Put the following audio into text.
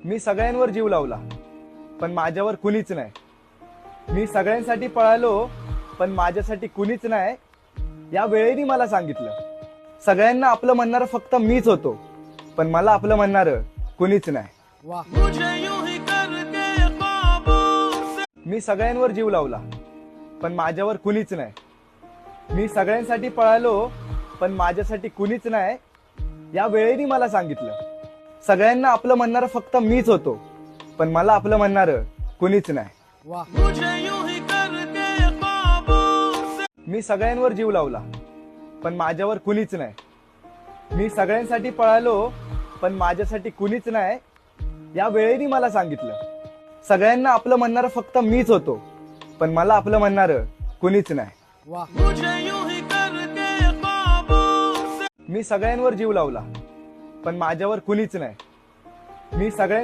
मी सगळ्यांवर जीव लावला, पण माझ्यावर कुणीच नाही. मी सगळ्यांसाठी पळालो, पण माझ्यासाठी कुणीच नाही. या वेळेने मला सांगितलं, सगळ्यांना आपलं म्हणणारं फक्त मीच होतो, पण मला आपलं म्हणणारं कुणीच नाही. मी सगळ्यांवर जीव लावला, पण माझ्यावर कुणीच नाही. मी सगळ्यांसाठी पळालो, पण माझ्यासाठी कुणीच नाही. या वेळेने मला सांगितलं, सगळ्यांना आपलं म्हणणारं फक्त मीच होतो, पण मला आपलं म्हणणारं कुणीच नाही. मी सगळ्यांवर जीव लावला, पण माझ्यावर कुणीच नाही. मी सगळ्यांसाठी पळालो, पण माझ्यासाठी कुणीच नाही. या वेळेने मला सांगितलं, सगळ्यांना आपलं म्हणणारं फक्त मीच होतो, पण मला आपलं म्हणणारं कुणीच नाही. मी सगळ्यांवर जीव लावला, पण माझ्यावर कुणीच नाही. मी सगळ्यां